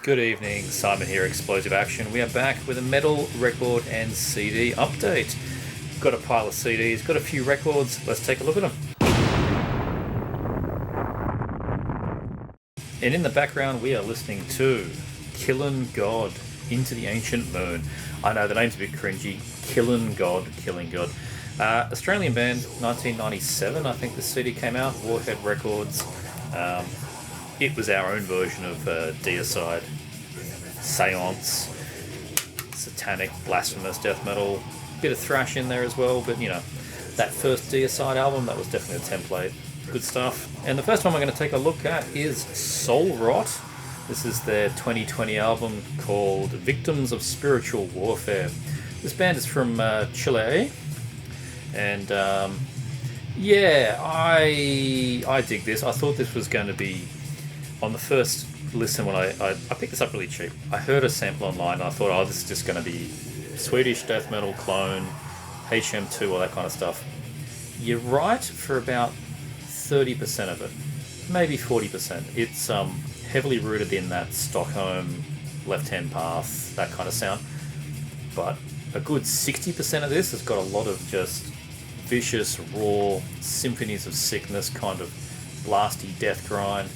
Good evening, Simon here, Explosive Action. We are back with a metal record and CD update. Got a pile of CDs, got a few records, let's take a look at them. And in the background we are listening to Killin' God, Into the Ancient Moon. I know the name's a bit cringy, Killin' God, Killing God. Australian band, 1997 I think the CD came out, Warhead Records. It was our own version of deicide, seance, satanic, blasphemous death metal. Bit of thrash in there as well, but you know, that first deicide album, that was definitely a template. Good stuff. And the first one we're going to take a look at is Soul Rot. This is their 2020 album called Victims of Spiritual Warfare. This band is from Chile, and yeah, I dig this. I thought this was going to be, on the first listen, when I picked this up really cheap, I heard a sample online and I thought, oh, this is just going to be Swedish death metal clone, HM2, all that kind of stuff. You're right for about 30% of it, maybe 40%. It's heavily rooted in that Stockholm left-hand path, that kind of sound. But a good 60% of this has got a lot of just vicious, raw, symphonies of sickness, kind of blasty death grind.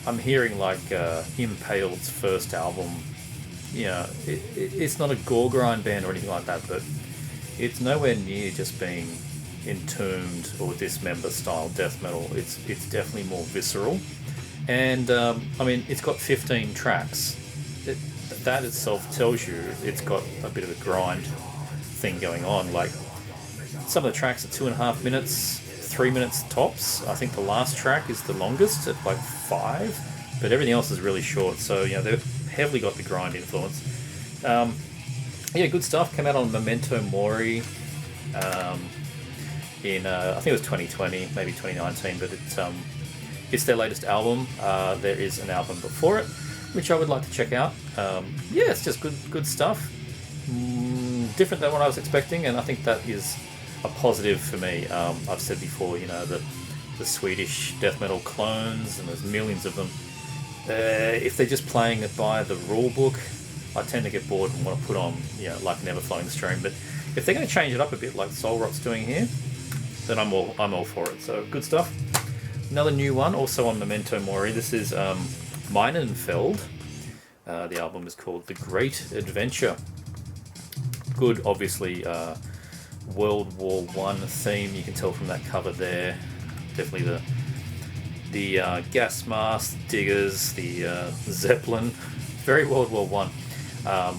I'm hearing like Impaled's first album. You know, it's not a gore grind band or anything like that, but it's nowhere near just being Entombed or Dismember style death metal. It's definitely more visceral, and I mean, it's got 15 tracks. That itself tells you it's got a bit of a grind thing going on. Like, some of the tracks are 2.5 minutes, 3 minutes tops. I think the last track is the longest at like 5, but everything else is really short. So you know, they've heavily got the grind influence. Yeah, good stuff. Came out on Memento Mori in I think it was 2020, maybe 2019, but it's their latest album. There is an album before it, which I would like to check out. Yeah, it's just good stuff. Different than what I was expecting, and I think that is a positive for me. I've said before, you know, that the Swedish death metal clones, and there's millions of them, if they're just playing it by the rule book, I tend to get bored and want to put on, you know, like Never Flowing the Stream. But if they're going to change it up a bit like Soul Rot's doing here, then I'm all for it. So good stuff. Another new one, also on Memento Mori. This is Minenfeld. The album is called The Great Adventure. Good, obviously, World War I theme. You can tell from that cover there. Definitely the gas mask, diggers, the Zeppelin. Very World War I.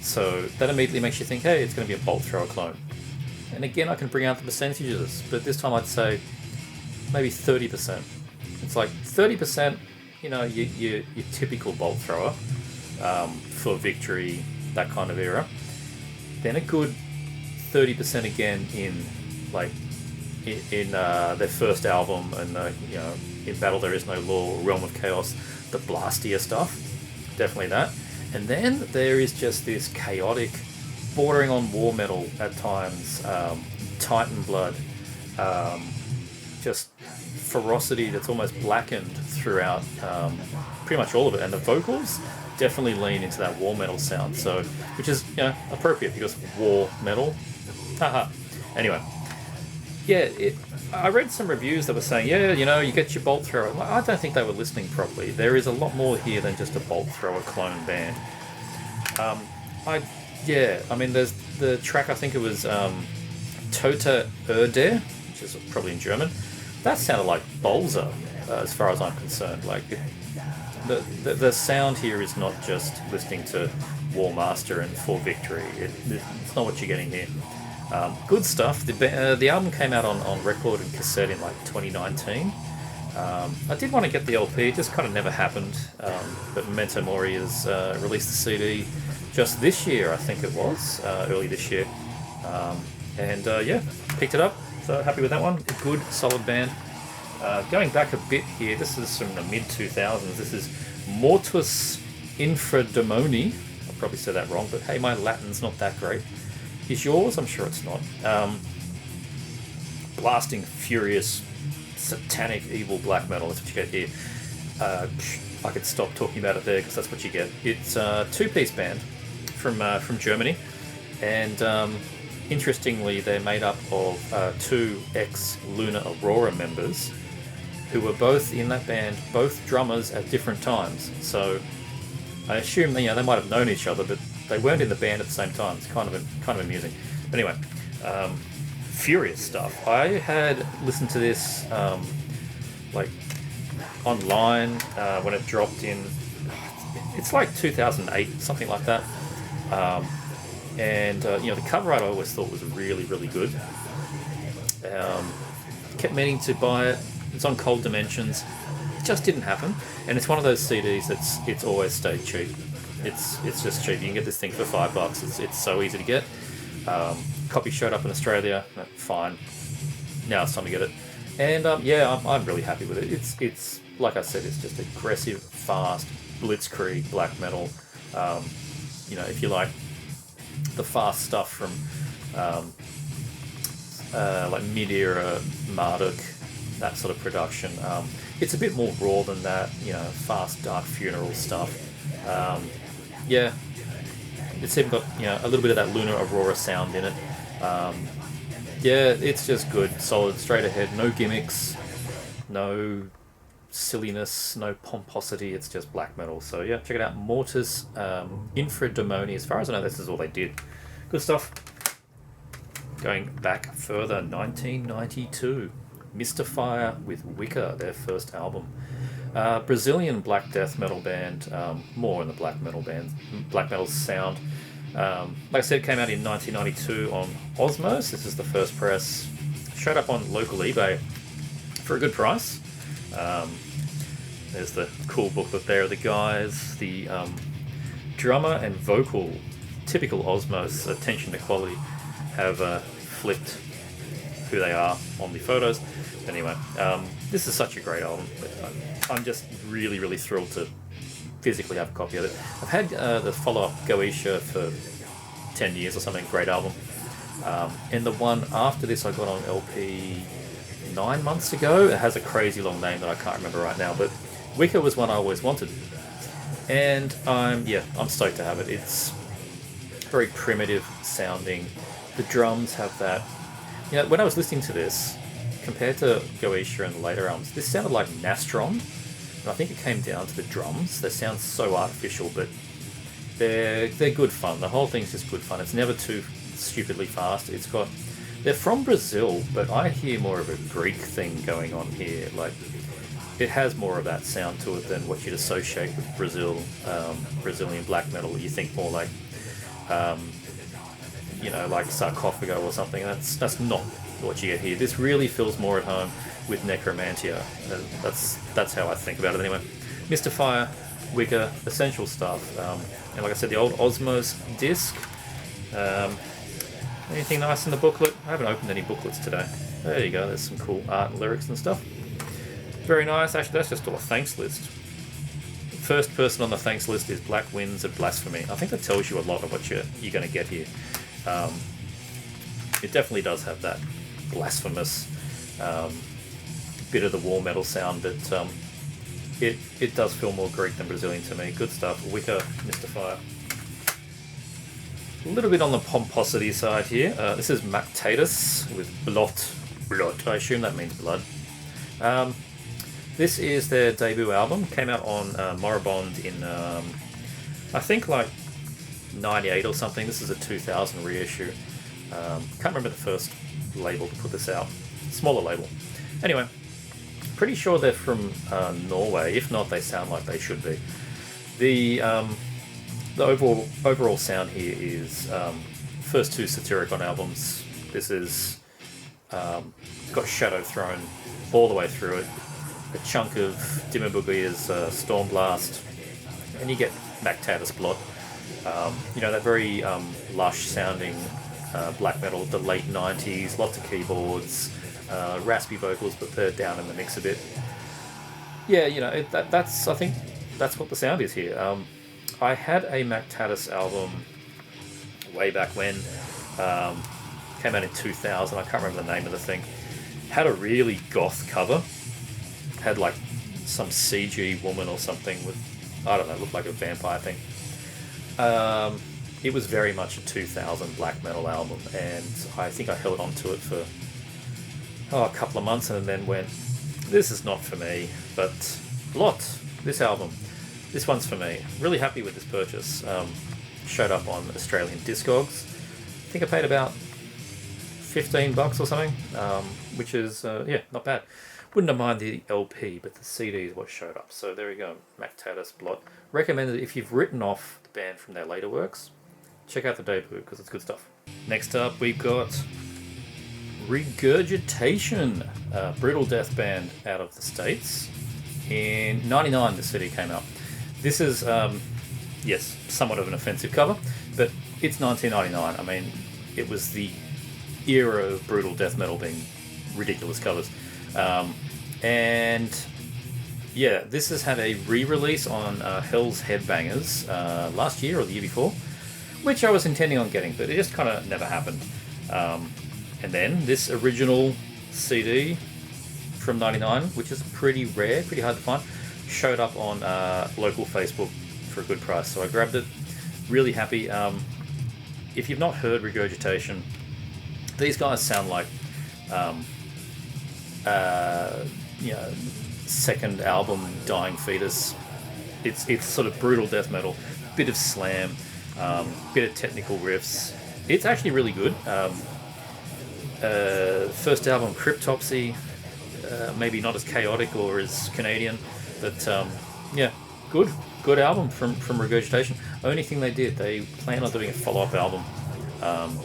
So that immediately makes you think, hey, it's going to be a bolt thrower clone. And again, I can bring out the percentages, but this time I'd say maybe 30%. It's like 30%, you know, your typical bolt thrower for Victory, that kind of era. Then a good 30% again in their first album, and you know, In Battle There Is No Law, Realm of Chaos, the blastier stuff, definitely that. And then there is just this chaotic, bordering on war metal at times, Titan blood, just ferocity that's almost blackened throughout pretty much all of it, and the vocals definitely lean into that war metal sound, so which is, you know, appropriate because war metal. Haha. Anyway, yeah, I read some reviews that were saying, yeah, you know, you get your bolt thrower. I don't think they were listening properly. There is a lot more here than just a bolt thrower clone band. I mean, there's the track, I think it was Tota Erde, which is probably in German. That sounded like Bolzer, as far as I'm concerned. Like, the sound here is not just listening to War Master and For Victory. It's not what you're getting here. Good stuff. The album came out on record and cassette in like 2019. I did want to get the LP, it just kind of never happened. But Memento Mori has released the CD just this year, I think it was, early this year. Yeah, picked it up, so happy with that one. Good, solid band. Going back a bit here, this is from the mid-2000s. This is Mortus Infrademoni. I probably said that wrong, but hey, my Latin's not that great. Is yours? I'm sure it's not. Blasting, furious, satanic, evil black metal. That's what you get here. I could stop talking about it there because that's what you get. It's a two-piece band from Germany, and interestingly, they're made up of two ex-Lunar Aurora members who were both in that band, both drummers at different times. So I assume they might have known each other, but they weren't in the band at the same time. It's kind of amusing. But anyway, furious stuff. I had listened to this like online when it dropped in. It's like 2008, something like that. And the cover art I always thought was really, really good. Kept meaning to buy it. It's on Cold Dimensions. It just didn't happen. And it's one of those CDs it's always stayed cheap. It's just cheap. You can get this thing for $5. It's so easy to get. Copy showed up in Australia. Fine. Now it's time to get it. And I'm really happy with it. It's like I said, it's just aggressive, fast, blitzkrieg black metal. If you like the fast stuff from like mid-era Marduk, that sort of production. It's a bit more raw than that, fast, dark funeral stuff. It's even got a little bit of that Lunar Aurora sound in it. It's just good, solid, straight ahead, no gimmicks, no silliness, no pomposity. It's just black metal. So yeah, check it out. Mortis Infrademoni. As far as I know, this is all they did. Good stuff. Going back further, 1992, Mystifier with Wicca, their first album. Brazilian black death metal band, more in the black metal sound. Like I said, it came out in 1992 on Osmos. This is the first press. Showed up on local eBay for a good price. There's the cool booklet there of the guys. The drummer and vocal, typical Osmos attention to quality, have flipped who they are on the photos. Anyway, this is such a great album. I'm just really, really thrilled to physically have a copy of it. I've had the follow-up Goetia for 10 years or something. Great album. And the one after this I got on LP 9 months ago. It has a crazy long name that I can't remember right now, but Wicca was one I always wanted. And I'm stoked to have it. It's very primitive sounding. The drums have that... when I was listening to this, compared to Goetia and later albums, this sounded like Nastron. And I think it came down to the drums. They sound so artificial, but they're good fun. The whole thing's just good fun. It's never too stupidly fast. They're from Brazil, but I hear more of a Greek thing going on here. Like, it has more of that sound to it than what you'd associate with Brazil, Brazilian black metal. You think more like, like Sarcophago or something. That's not what you get here. This really feels more at home with Necromantia. That's how I think about it anyway. Mystifier, Wicca, essential stuff. And like I said, the old Osmos disc. Anything nice in the booklet? I haven't opened any booklets today. There you go, there's some cool art and lyrics and stuff. Very nice. Actually, that's just all a thanks list. First person on the thanks list is Black Winds of Blasphemy. I think that tells you a lot of what you're going to get here. It definitely does have that blasphemous bit of the war metal sound, but it does feel more Greek than Brazilian to me. Good stuff. Wicca, Mystifier. A little bit on the pomposity side here. This is Mactatus with Blot. I assume that means blood. This is their debut album. Came out on Moribund in, I think, like 98 or something. This is a 2000 reissue. Can't remember the first label to put this out. Smaller label. Anyway, pretty sure they're from Norway. If not, they sound like they should be. The overall sound here is first two Satyricon albums. This is got Shadow Throne all the way through it. A chunk of Dimmu Borgia's Stormblast, and you get Mactatus Blot. That very lush sounding black metal of the late 90s, lots of keyboards, raspy vocals, but they're down in the mix a bit. Yeah, I think that's what the sound is here. I had a Mactatus album way back when, came out in 2000, I can't remember the name of the thing. Had a really goth cover, had like some CG woman or something with, I don't know, looked like a vampire thing. It was very much a 2000 black metal album, and I think I held on to it for a couple of months and then went, this is not for me. But this album, this one's for me. Really happy with this purchase. Showed up on Australian Discogs. I think I paid about $15 or something, which is, not bad. Wouldn't have minded the LP, but the CD is what showed up. So there we go, Mactatus Blot. Recommended if you've written off the band from their later works, check out the debut because it's good stuff. Next up, we've got Regurgitation, a brutal death band out of the States. In '99, the CD came out. This is, yes, somewhat of an offensive cover, but it's 1999. I mean, it was the era of brutal death metal being ridiculous covers. And yeah, this has had a re-release on Hell's Headbangers last year or the year before, which I was intending on getting, but it just kind of never happened. And then this original CD from '99, which is pretty rare, pretty hard to find, showed up on local Facebook for a good price, so I grabbed it. Really happy. If you've not heard Regurgitation, these guys sound like second album Dying Fetus. It's sort of brutal death metal, bit of slam, bit of technical riffs. It's actually really good. First album Cryptopsy, maybe not as chaotic or as Canadian, but good album from Regurgitation. Only thing they did, they planned on doing a follow-up album,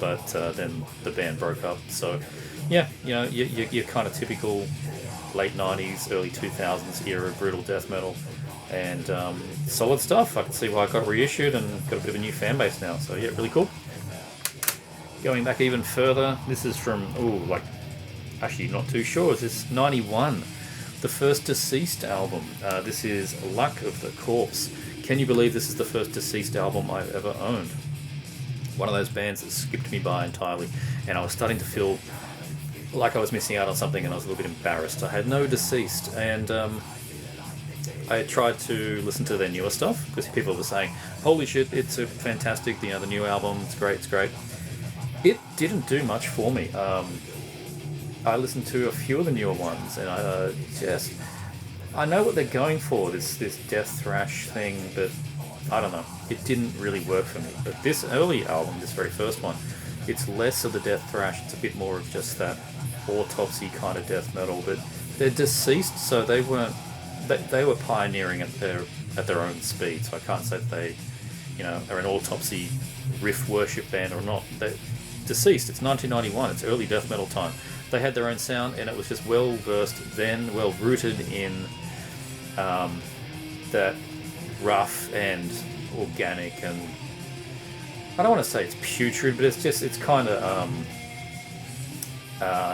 but then the band broke up. So you're kind of typical late 90s, early 2000s era brutal death metal, and solid stuff. I can see why it got reissued and got a bit of a new fan base now. So yeah, really cool. Going back even further, this is from actually not too sure. Is this '91? The first Deceased album. This is Luck of the Corpse. Can you believe this is the first Deceased album I've ever owned? One of those bands that skipped me by entirely, and I was starting to feel like I was missing out on something, and I was a little bit embarrassed. I had no Deceased, and I tried to listen to their newer stuff because people were saying, "Holy shit, it's a fantastic! The new album, it's great." It didn't do much for me. I listened to a few of the newer ones, and I know what they're going for, this death thrash thing, but I don't know. It didn't really work for me. But this early album, this very first one, it's less of the death thrash. It's a bit more of just that autopsy kind of death metal. But they're Deceased, so they were pioneering at their own speed. So I can't say that they, are an autopsy riff worship band or not. They're Deceased. It's 1991. It's early death metal time. They had their own sound, and it was just well versed then, well rooted in that rough and organic, and I don't want to say it's putrid, but it's kind of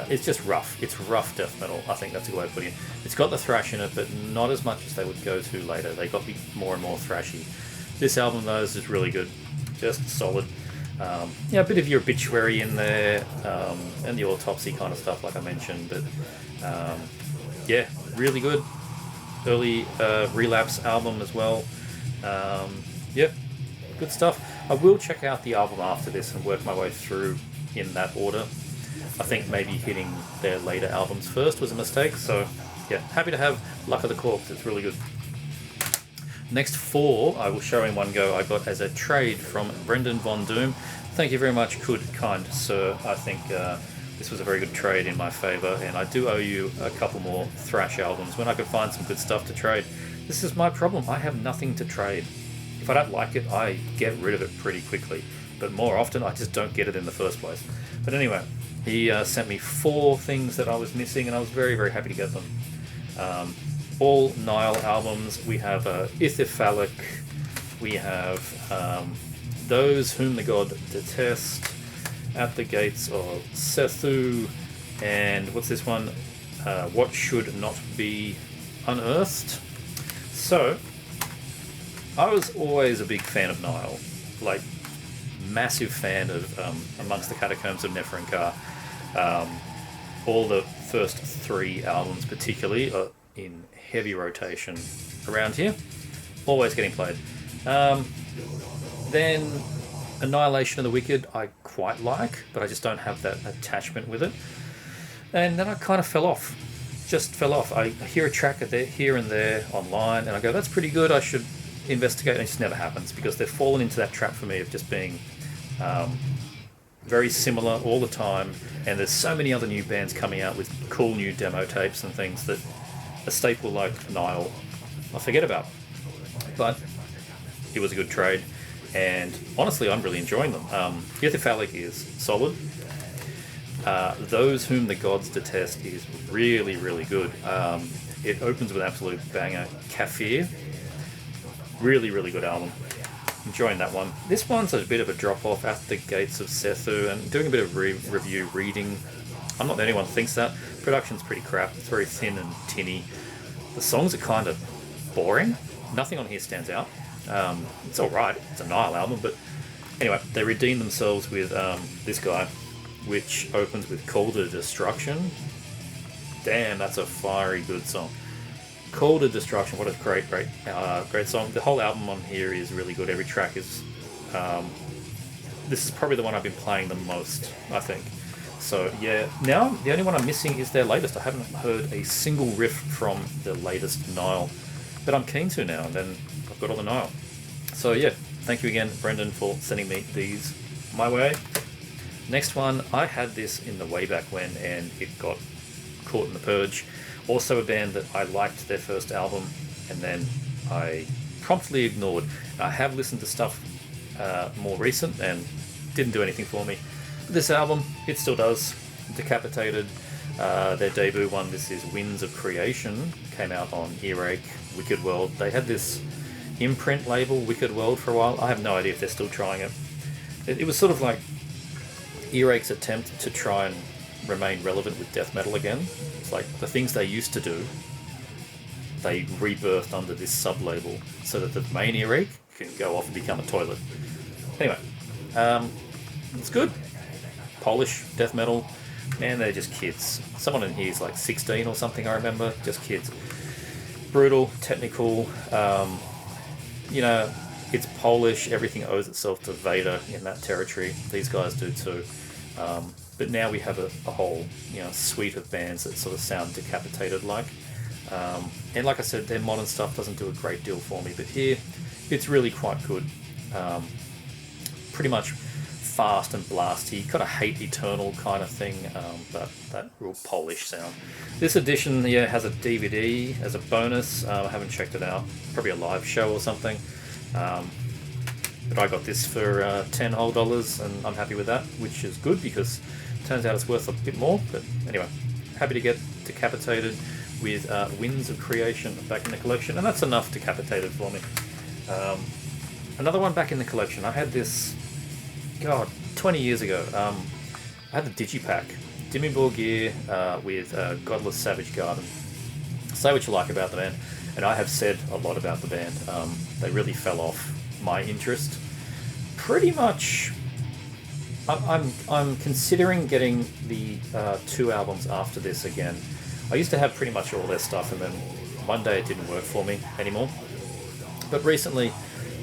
it's just rough. It's rough death metal. I think that's a good way of putting it. It's got the thrash in it, but not as much as they would go to later. They got more and more thrashy. This album, though, is just really good. Just solid. A bit of your obituary in there, and the autopsy kind of stuff, like I mentioned. But really good. Early Relapse album as well. Good stuff. I will check out the album after this and work my way through in that order. I think maybe hitting their later albums first was a mistake. So happy to have Luck of the Corpse. It's really good. Next 4 I will show in one go. I got as a trade from Brendan Von Doom. Thank you very much, kind sir. I think this was a very good trade in my favour, and I do owe you a couple more thrash albums when I could find some good stuff to trade. This is my problem. I have nothing to trade. If I don't like it, I get rid of it pretty quickly. But more often, I just don't get it in the first place. But anyway, he sent me 4 things that I was missing, and I was very, very happy to get them. All Nile albums. We have Ithyphallic. We have Those Whom the God Detest, At the Gates of Sethu, and what's this one? What Should Not Be Unearthed. So, I was always a big fan of Nile. Massive fan of Amongst the Catacombs of Neferenka. All the first 3 albums particularly. in heavy rotation around here. Always getting played. Then Annihilation of the Wicked I quite like, but I just don't have that attachment with it. And then I kind of fell off. Just fell off. I hear a track here and there online, and I go, that's pretty good, I should investigate, and it just never happens, because they've fallen into that trap for me of just being very similar all the time, and there's so many other new bands coming out with cool new demo tapes and things that a staple like Nile I forget about. But it was a good trade, and honestly I'm really enjoying them. Ithyphallic is solid. Those Whom the Gods Detest is really, really good. It opens with an absolute banger. Kafir, really, really good album. Enjoying that one. This one's a bit of a drop off at the Gates of Sethu, and doing a bit of review reading. I'm not the only one who thinks that. Production's pretty crap. It's very thin and tinny. The songs are kind of boring. Nothing on here stands out. It's alright. It's a Nile album, but anyway, they redeem themselves with this guy, which opens with Call to Destruction. Damn, that's a fiery good song. Call to Destruction, what a great song. The whole album on here is really good. Every track is... this is probably the one I've been playing the most, I think. So yeah, now the only one I'm missing is their latest. I haven't heard a single riff from the latest Nile, but I'm keen to now, and then I've got all the Nile. So yeah, thank you again, Brendan, for sending me these my way. Next one, I had this in the way back when, and it got caught in the purge. Also a band that I liked their first album, and then I promptly ignored. I have listened to stuff more recent, and didn't do anything for me. This album, it still does. Decapitated, their debut one, this is Winds of Creation, came out on Earache, Wicked World. They had this imprint label, Wicked World, for a while. I have no idea if they're still trying it. It was sort of like Earache's attempt to try and remain relevant with death metal again. It's like the things they used to do, they rebirthed under this sub-label so that the main Earache can go off and become a toilet. Anyway, it's good. Polish death metal, and they're just kids. Someone in here is like 16 or something, I remember. Just kids. Brutal, technical. You know, it's Polish. Everything owes itself to Vader in that territory. These guys do too. But now we have a whole, suite of bands that sort of sound Decapitated like. And like I said, their modern stuff doesn't do a great deal for me, but here it's really quite good. Pretty much fast and blasty, kind of Hate Eternal kind of thing, but that real Polish sound. This edition, has a DVD as a bonus. I haven't checked it out. Probably a live show or something. But I got this for $10 whole, and I'm happy with that, which is good because it turns out it's worth a bit more. But anyway, happy to get Decapitated with Winds of Creation back in the collection, and that's enough Decapitated for me. Another one back in the collection. I had this, 20 years ago. I had the Digipack, Dimmy Borgir with Godless Savage Garden. Say what you like about the band, and I have said a lot about the band. They really fell off my interest. Pretty much, I'm considering getting the 2 albums after this again. I used to have pretty much all their stuff, and then one day it didn't work for me anymore. But recently,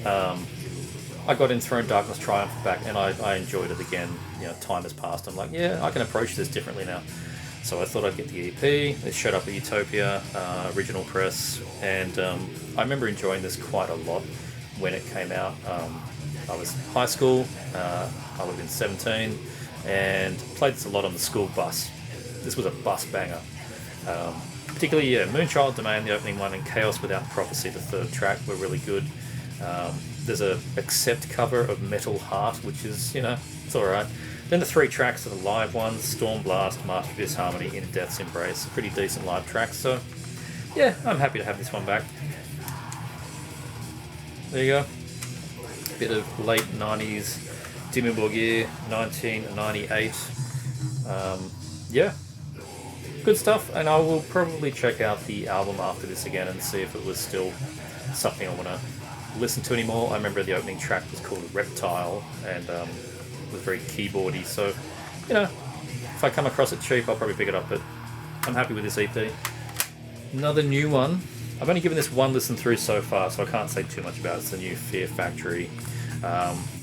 I got Enthroned Darkness Triumph back, and I enjoyed it again. Time has passed. I'm like, yeah, I can approach this differently now. So I thought I'd get the EP. It showed up at Utopia, original press, and I remember enjoying this quite a lot when it came out. I was in high school, I would have been 17, and played this a lot on the school bus. This was a bus banger. Particularly, Moonchild Domain, the opening one, and Chaos Without Prophecy, the 3rd track, were really good. There's a Accept cover of Metal Heart, which is, it's alright. Then the 3 tracks are the live ones, Storm Blast, Master of Disharmony, In Death's Embrace. Pretty decent live tracks, so yeah, I'm happy to have this one back. There you go. Bit of late 90s Dimmu Borgir, 1998. Yeah, good stuff, and I will probably check out the album after this again and see if it was still something I want to listen to anymore. I remember the opening track was called Reptile, and was very keyboardy, so if I come across it cheap, I'll probably pick it up, but I'm happy with this EP. Another new one. I've only given this one listen through so far, so I can't say too much about it. It's the new Fear Factory.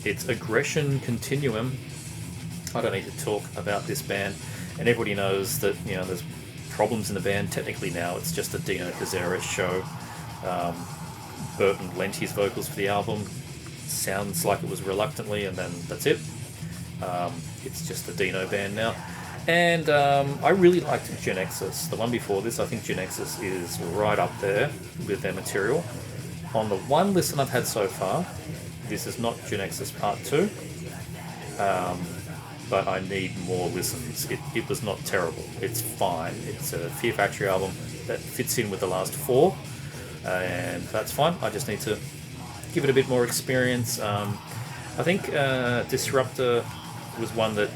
It's Aggression Continuum. I don't need to talk about this band, and everybody knows that there's problems in the band. Technically now it's just a Dino Cazares show. Burton lent his vocals for the album. Sounds like it was reluctantly, and then that's it. It's just a Dino band now. And I really liked Genexus. The one before this, I think Genexus is right up there with their material. On the one listen I've had so far, this is not Genexus Part 2, but I need more listens. It was not terrible. It's fine. It's a Fear Factory album that fits in with the last 4, and that's fine. I just need to give it a bit more experience. I think Disruptor was one that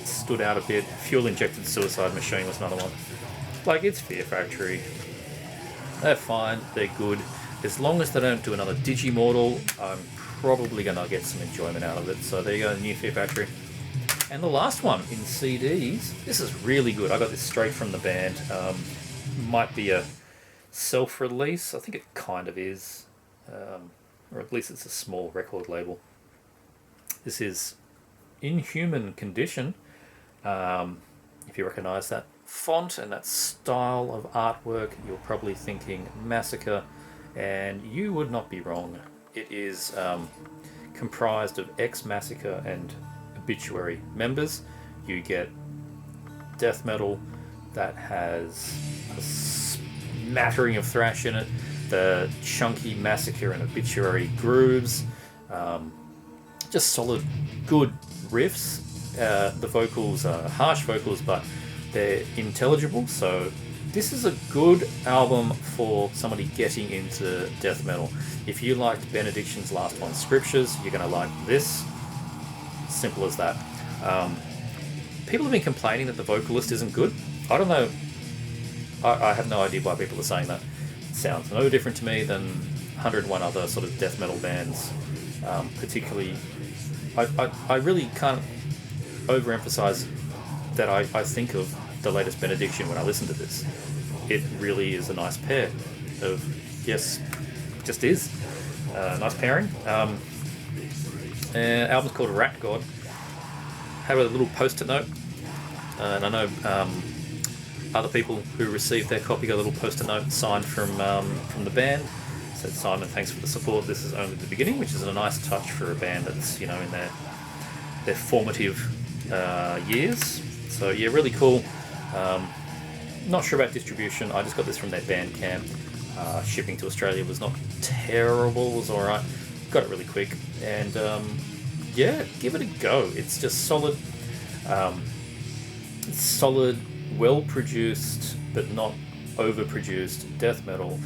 stood out a bit. Fuel Injected Suicide Machine was another one. Like, it's Fear Factory. They're fine. They're good. As long as they don't do another Digimortal, I'm probably going to get some enjoyment out of it. So there you go, the new Fear Factory. And the last one in CDs. This is really good. I got this straight from the band. Might be a self-release. I think it kind of is. Or at least it's a small record label. This is Inhuman Condition. If you recognise that font and that style of artwork, you're probably thinking Massacre, and you would not be wrong. It is comprised of ex-Massacre and Obituary members. You get death metal that has a smattering of thrash in it, the chunky Massacre and Obituary grooves, just solid, good riffs. The vocals are harsh vocals, but they're intelligible, so this is a good album for somebody getting into death metal. If you liked Benediction's last one, Scriptures, you're going to like this. Simple as that. People have been complaining that the vocalist isn't good. I don't know. I have no idea why people are saying that. It sounds no different to me than 101 other sort of death metal bands. Particularly, I really can't overemphasize that I think of the latest Benediction when I listen to this. It really is a nice pair of, yes, just is. Nice pairing. Album's called Rat God. Have a little post-it note. And I know other people who received their copy got a little post-it note signed from the band. Said, Simon, thanks for the support. This is only the beginning, which is a nice touch for a band that's in their formative years. So yeah, really cool. Not sure about distribution. I just got this from their Bandcamp. Shipping to Australia was not terrible. It was all right. Got it really quick, and yeah, give it a go. It's just solid. Solid, well-produced but not overproduced death metal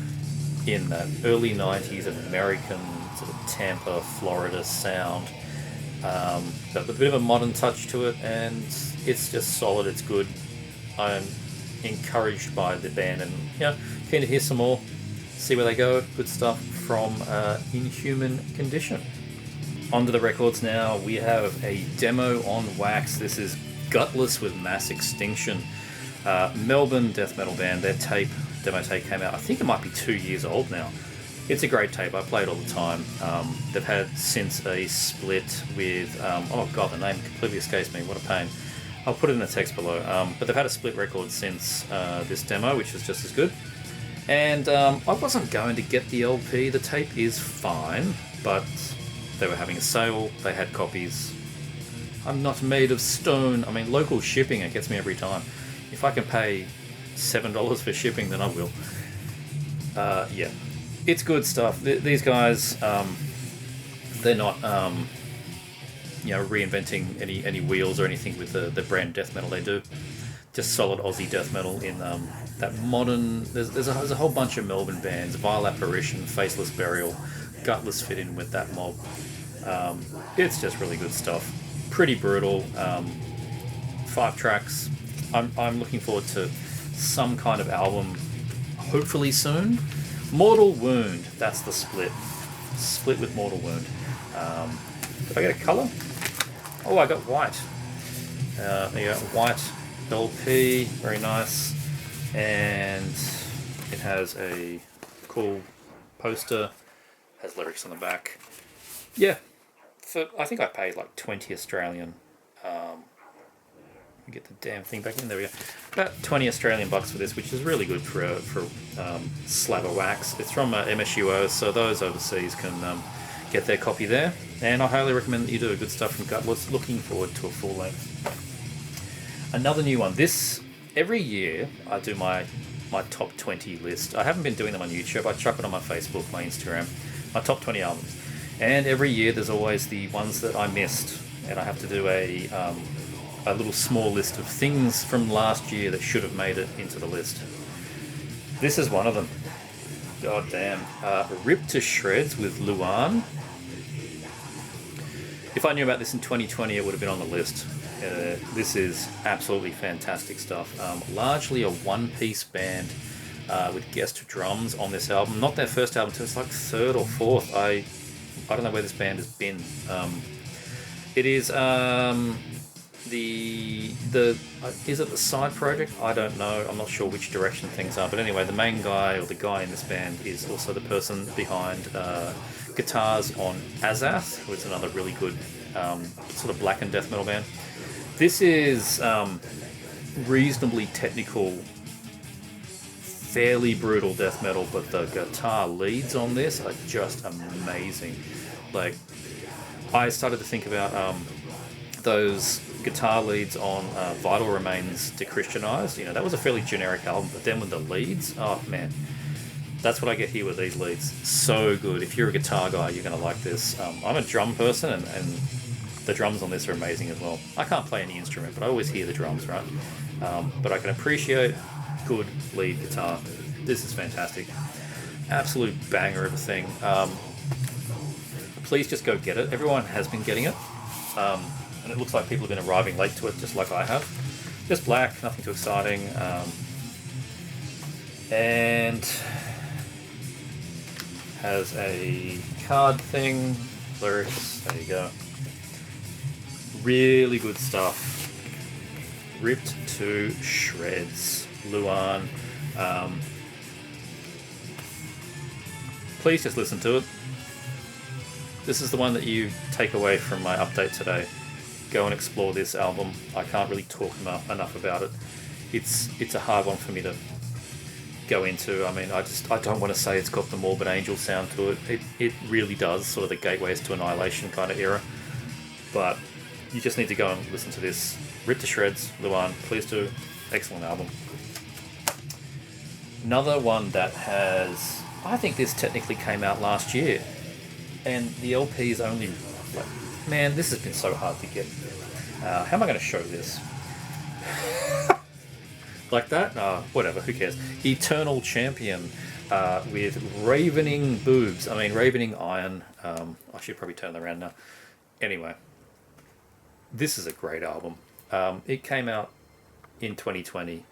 in that early 90s American sort of Tampa, Florida sound, but with a bit of a modern touch to it, and it's just solid. It's good. I'm encouraged by the band, and keen to hear some more, see where they go. Good stuff from Inhuman Condition. Onto the records now. We have a demo on wax. This is Gutless with Mass Extinction. Melbourne death metal band. Their demo tape came out, I think it might be 2 years old now. It's a great tape. I play it all the time. They've had since a split with, oh god, the name completely escapes me. What a pain. I'll put it in the text below. But they've had a split record since this demo, which is just as good. And I wasn't going to get the LP. The tape is fine, but they were having a sale. They had copies. I'm not made of stone. I mean, local shipping, it gets me every time. If I can pay $7 for shipping, then I will. Yeah, it's good stuff. These guys, they're not, reinventing any wheels or anything with the brand death metal they do. Just solid Aussie death metal in that modern. There's a whole bunch of Melbourne bands. Vile Apparition, Faceless Burial, Gutless fit in with that mob. It's just really good stuff. Pretty brutal. 5 tracks. I'm looking forward to some kind of album, hopefully soon. Mortal Wound. That's the split. Split with Mortal Wound. Did I get a colour? Oh, I got white. There you go, white LP, very nice. And It has a cool poster, has lyrics on the back. Yeah, I think I paid like 20 Australian. Get the damn thing back in. There we go. About 20 Australian bucks for this, which is really good for slab of wax. It's from MSUO, so those overseas can get their copy there. And I highly recommend that you do good stuff from Gutless. Looking forward to a full length. Another new one. This every year I do my top 20 list. I haven't been doing them on YouTube. I chuck it on my Facebook, my Instagram, my top 20 albums. And every year there's always the ones that I missed, and I have to do a little small list of things from last year that should have made it into the list. This is one of them. God damn. Ripped to Shreds with Luan. If I knew about this in 2020, it would have been on the list. This is absolutely fantastic stuff. Largely a one-piece band with guest drums on this album. Not their first album, it's like third or fourth. I don't know where this band has been. It is is it the side project? I don't know. I'm not sure which direction things are. But anyway, the main guy, or the guy in this band, is also the person behind guitars on Azath, who is another really good sort of black and death metal band. This is reasonably technical, fairly brutal death metal, but the guitar leads on this are just amazing. Like, I started to think about those guitar leads on Vital Remains Dechristianized. You know, that was a fairly generic album, but then with the leads, oh man, that's what I get here with these leads. So good. If you're a guitar guy, you're going to like this. I'm a drum person, and the drums on this are amazing as well. I can't play any instrument, but I always hear the drums, right? But I can appreciate good lead guitar. This is fantastic. Absolute banger of a thing. Please just go get it. Everyone has been getting it. And it looks like people have been arriving late to it, just like I have. Just black, nothing too exciting. And has a card thing, lyrics, there you go. Really good stuff. Ripped to Shreds, Luan. Please just listen to it. This is the one that you take away from my update today. Go and explore this album. I can't really talk enough about it. It's a hard one for me to go into. I mean, I don't want to say it's got the Morbid Angel sound to it. It really does, sort of the Gateways to Annihilation kind of era. But you just need to go and listen to this. Ripped to Shreds, Luan. Please do. Excellent album. Another one that has... I think this technically came out last year. And the LP is only... Man, this has been so hard to get. How am I going to show this? Like that? Whatever, who cares? Eternal Champion with Ravening Boobs. I mean, Ravening Iron. I should probably turn that around now. Anyway, this is a great album. It came out in 2020.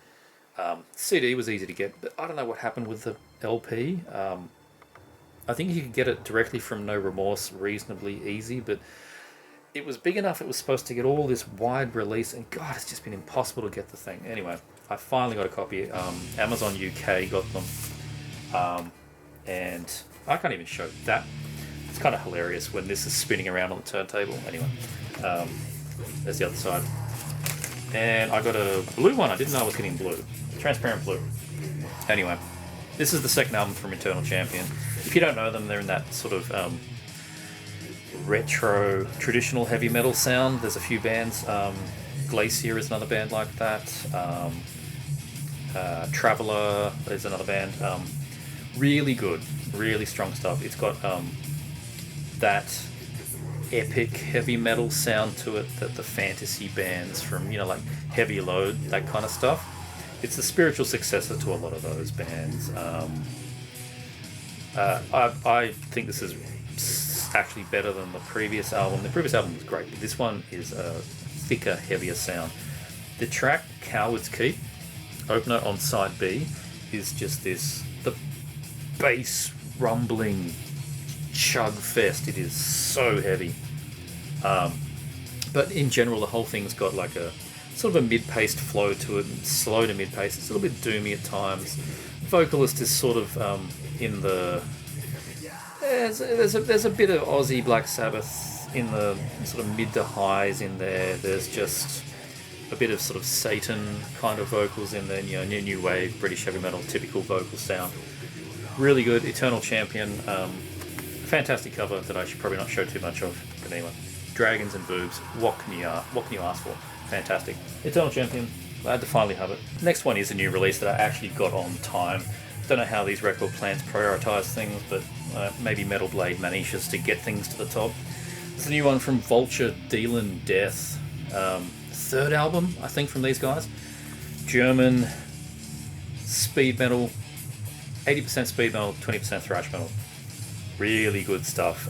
CD was easy to get, but I don't know what happened with the LP. I think you could get it directly from No Remorse reasonably easy, but it was big enough it was supposed to get all this wide release, and God, it's just been impossible to get the thing. Anyway, I finally got a copy. Amazon UK got them, and I can't even show that. It's kind of hilarious when this is spinning around on the turntable. Anyway, there's the other side. And I got a blue one. I didn't know I was getting blue. Transparent blue. Anyway, this is the second album from Eternal Champion. If you don't know them, they're in that sort of retro, traditional heavy metal sound. There's a few bands. Glacier is another band like that. Traveller is another band. Really good, really strong stuff. It's got that epic heavy metal sound to it that the fantasy bands from, you know, like Heavy Load, that kind of stuff. It's the spiritual successor to a lot of those bands. I think this is actually better than the previous album. The previous album was great, but this one is a thicker, heavier sound. The track Coward's Keep, opener on side B, is just the bass rumbling chug fest. It is so heavy. But in general, the whole thing's got like a sort of a mid-paced flow to it, slow to mid-paced. It's a little bit doomy at times, vocalist is sort of in the... There's a bit of Aussie Black Sabbath in the sort of mid to highs in there. There's just a bit of sort of Satan kind of vocals in there, you know, new wave, British heavy metal, typical vocal sound. Really good. Eternal Champion. Fantastic cover that I should probably not show too much of. But anyway, Dragons and Boobs. What can you ask for? Fantastic. Eternal Champion. Glad to finally have it. Next one is a new release that I actually got on time. Don't know how these record plans prioritise things, but maybe Metal Blade manages to get things to the top. It's a new one from Vulture, Dealin' Death. Third album, I think, from these guys. German speed metal, 80% speed metal, 20% thrash metal. Really good stuff.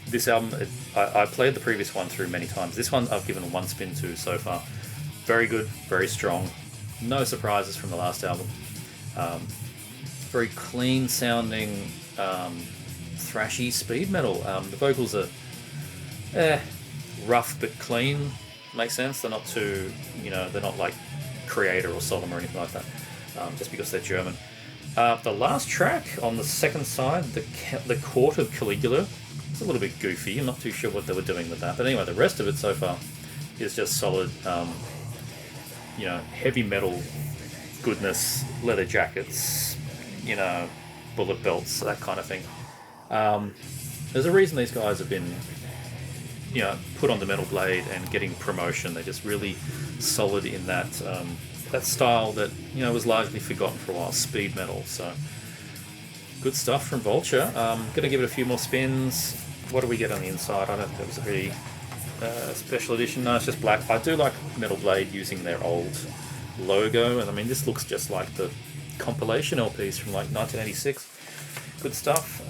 This album, I played the previous one through many times. This one I've given one spin to so far. Very good, very strong. No surprises from the last album. Very clean sounding, thrashy speed metal. The vocals are rough but clean. Makes sense. They're not too, they're not like Creator or Sodom or anything like that. Just because they're German. The last track on the second side, the Court of Caligula, it's a little bit goofy. I'm not too sure what they were doing with that. But anyway, the rest of it so far is just solid, heavy metal goodness, leather jackets, bullet belts, that kind of thing. There's a reason these guys have been, put on the Metal Blade and getting promotion. They're just really solid in that that style that was largely forgotten for a while, speed metal. So good stuff from Vulture. Gonna give it a few more spins. What do we get on the inside? I don't think that was a very special edition. No, it's just black. I do like Metal Blade using their old logo, and I mean this looks just like the compilation LPs from like 1986. Good stuff.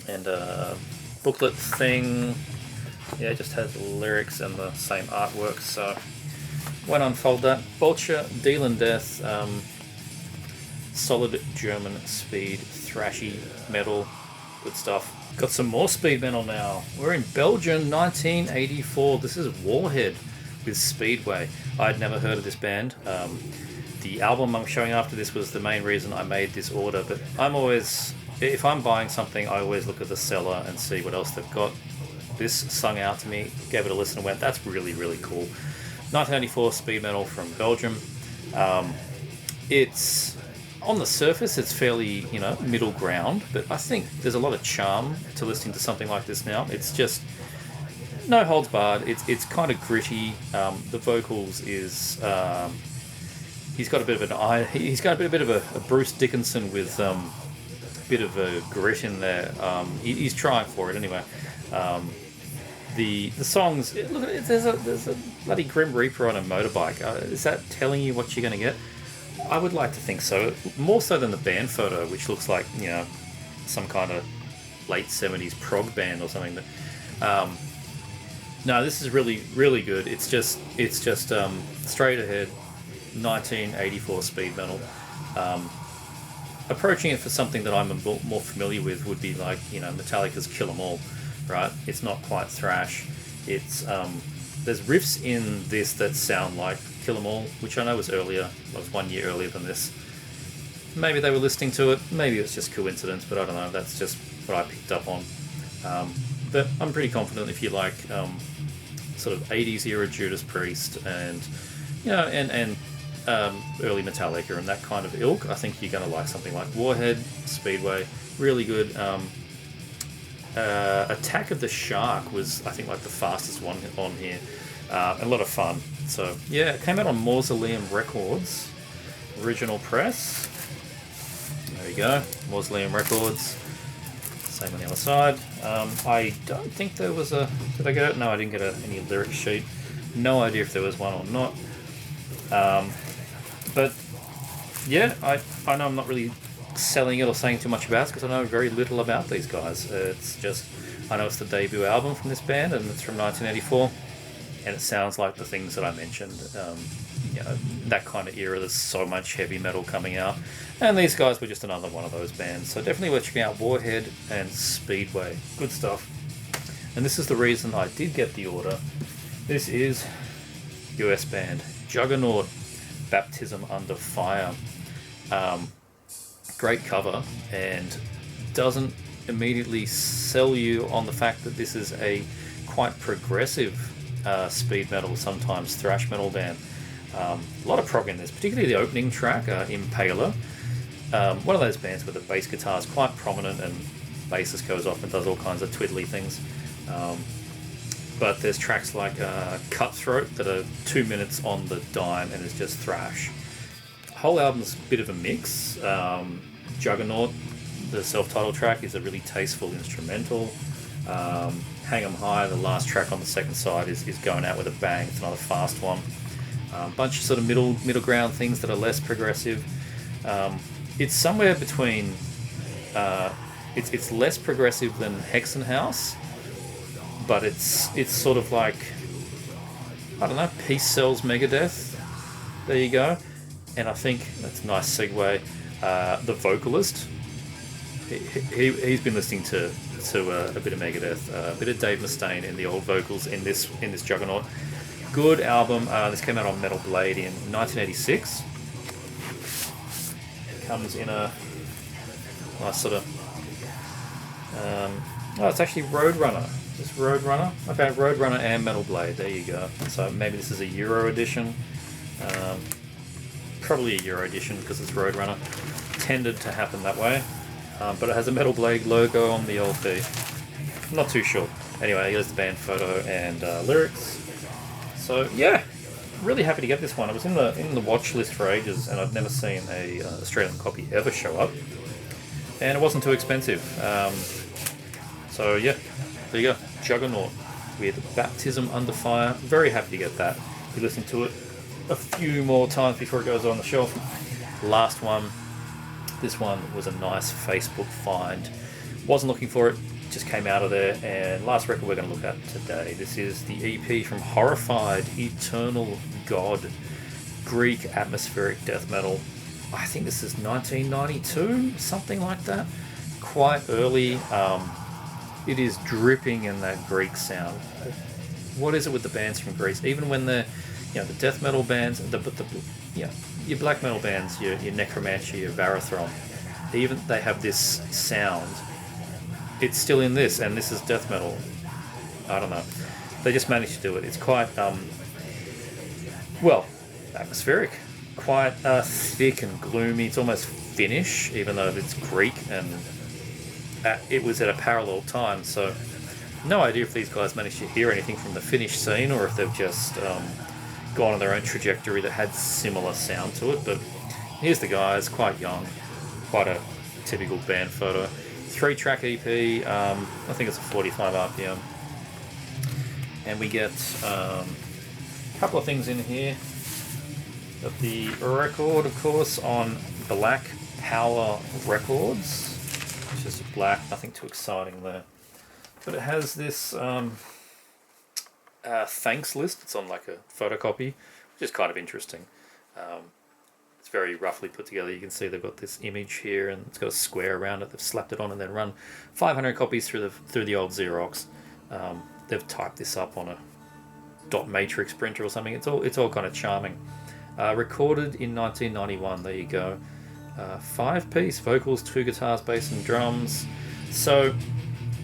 And booklet thing, it just has the lyrics and the same artwork, so won't unfold that. Vulture, Dealin' Death, solid German speed, thrashy metal, good stuff. Got some more speed metal now. We're in Belgium, 1984. This is Warhead with Speedway. I'd never heard of this band. The album I'm showing after this was the main reason I made this order, but if I'm buying something, I always look at the seller and see what else they've got. This sung out to me, gave it a listen and went, that's really, really cool. 1984 speed metal from Belgium. It's, on the surface, it's fairly, middle ground, but I think there's a lot of charm to listening to something like this now. It's just, no holds barred. It's kind of gritty. The vocals is, he's got a bit of a Bruce Dickinson with, bit of a grit in there. He's trying for it anyway. The songs, look at it, there's a bloody Grim Reaper on a motorbike. Is that telling you what you're going to get? I would like to think so, more so than the band photo, which looks like some kind of late 70s prog band or something. But no, this is really, really good. It's just straight ahead 1984 speed metal. Approaching it for something that I'm more familiar with would be like, Metallica's Kill 'Em All, right? It's not quite thrash. It's there's riffs in this that sound like Kill 'Em All, which I know was earlier. It was 1 year earlier than this. Maybe they were listening to it. Maybe it's just coincidence, but I don't know. That's just what I picked up on. But I'm pretty confident if you like sort of 80s era Judas Priest and early Metallica and that kind of ilk, I think you're going to like something like Warhead, Speedway, really good. Attack of the Shark was, I think, like the fastest one on here. A lot of fun. So, yeah, it came out on Mausoleum Records, original press. There you go, Mausoleum Records. Same on the other side. I don't think there was a... Did I get it? No, I didn't get any lyric sheet. No idea if there was one or not. But yeah, I know I'm not really selling it or saying too much about it because I know very little about these guys. It's just, I know it's the debut album from this band and it's from 1984 and it sounds like the things that I mentioned. That kind of era, there's so much heavy metal coming out and these guys were just another one of those bands. So definitely worth checking out Warhead and Speedway. Good stuff. And this is the reason I did get the order. This is US band Juggernaut, Baptism Under Fire. Great cover, and doesn't immediately sell you on the fact that this is a quite progressive speed metal, sometimes thrash metal band. A lot of prog in this, particularly the opening track, Impaler. One of those bands where the bass guitar is quite prominent and bassist goes off and does all kinds of twiddly things. But there's tracks like Cutthroat that are 2 minutes on the dime and it's just thrash. Whole album's a bit of a mix. Juggernaut, the self-titled track, is a really tasteful instrumental. Hang 'em High, the last track on the second side, is going out with a bang. It's another fast one. Bunch of sort of middle ground things that are less progressive. It's somewhere between. It's less progressive than Hexenhaus, but it's sort of like, I don't know, Peace Cells Megadeth. There you go. And I think that's a nice segue. The vocalist, he's been listening to a bit of Megadeth, a bit of Dave Mustaine in the old vocals in this Juggernaut. Good album. This came out on Metal Blade in 1986. It comes in a nice sort of. It's actually Roadrunner. Just Roadrunner. Okay, Roadrunner and Metal Blade. There you go. So maybe this is a Euro edition. Probably a Euro edition because it's Roadrunner. Tended to happen that way. But it has a Metal Blade logo on the LP. Not too sure. Anyway, here's the band photo and lyrics. So yeah, really happy to get this one. It was in the watch list for ages, and I'd never seen a Australian copy ever show up, and it wasn't too expensive. So yeah, there you go, Juggernaut with Baptism Under Fire. Very happy to get that. We listened to it a few more times before it goes on the shelf. Last one. This one was a nice Facebook find. Wasn't looking for it, just came out of there. And last record we're going to look at today. This is the EP from Horrified, Eternal God, Greek atmospheric death metal. I think this is 1992, something like that. Quite early. It is dripping in that Greek sound. What is it with the bands from Greece? Even when they're, the death metal bands, your black metal bands, your Necromancy, your Varathron, even they have this sound. It's still in this, and this is death metal. I don't know. They just managed to do it. It's quite, atmospheric. Quite thick and gloomy. It's almost Finnish, even though it's Greek, and it was at a parallel time. So, no idea if these guys managed to hear anything from the Finnish scene, or if they've just gone on their own trajectory that had similar sound to it. But here's the guys, quite young, quite a typical band photo. 3-track EP, I think it's a 45 RPM. And we get a couple of things in here. Got the record, of course, on Black Power Records. It's just black, nothing too exciting there. But it has this thanks list. It's on like a photocopy, which is kind of interesting. It's very roughly put together. You can see they've got this image here, and it's got a square around it. They've slapped it on and then run 500 copies through the old Xerox. They've typed this up on a dot matrix printer or something. It's all kind of charming. Recorded in 1991. There you go. 5-piece vocals, 2 guitars, bass, and drums. So.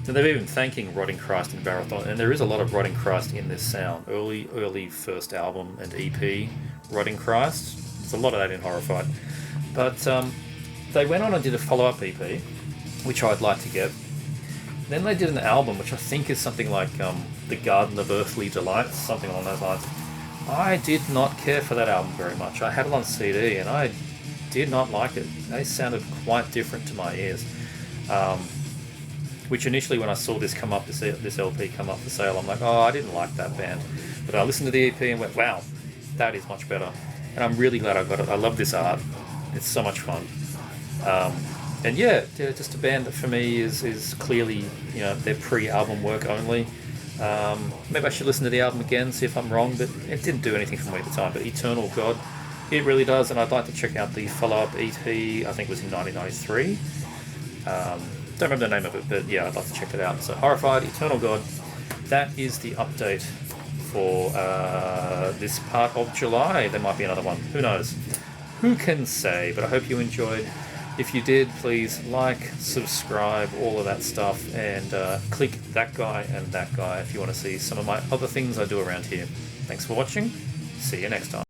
And they're even thanking Rotting Christ and Varathron, and there is a lot of Rotting Christ in this sound. Early first album and EP, Rotting Christ. There's a lot of that in Horrified. But they went on and did a follow-up EP, which I'd like to get. Then they did an album, which I think is something like The Garden of Earthly Delights, something along those lines. I did not care for that album very much. I had it on CD, and I did not like it. They sounded quite different to my ears. Which initially, when I saw this come up, this LP come up for sale, I'm like, I didn't like that band. But I listened to the EP and went, wow, that is much better. And I'm really glad I got it. I love this art. It's so much fun. And yeah, just a band that for me is clearly, their pre-album work only. Maybe I should listen to the album again, see if I'm wrong, but it didn't do anything for me at the time. But Eternal God, it really does, and I'd like to check out the follow-up EP, I think it was in 1993. Don't remember the name of it, but yeah, I'd like to check it out. So Horrified, Eternal God, that is the update for this part of July. There might be another one, who knows. Who can say? But I hope you enjoyed. If you did, please like, subscribe, all of that stuff, and click that guy and that guy if you want to see some of my other things I do around here. Thanks for watching. See you next time.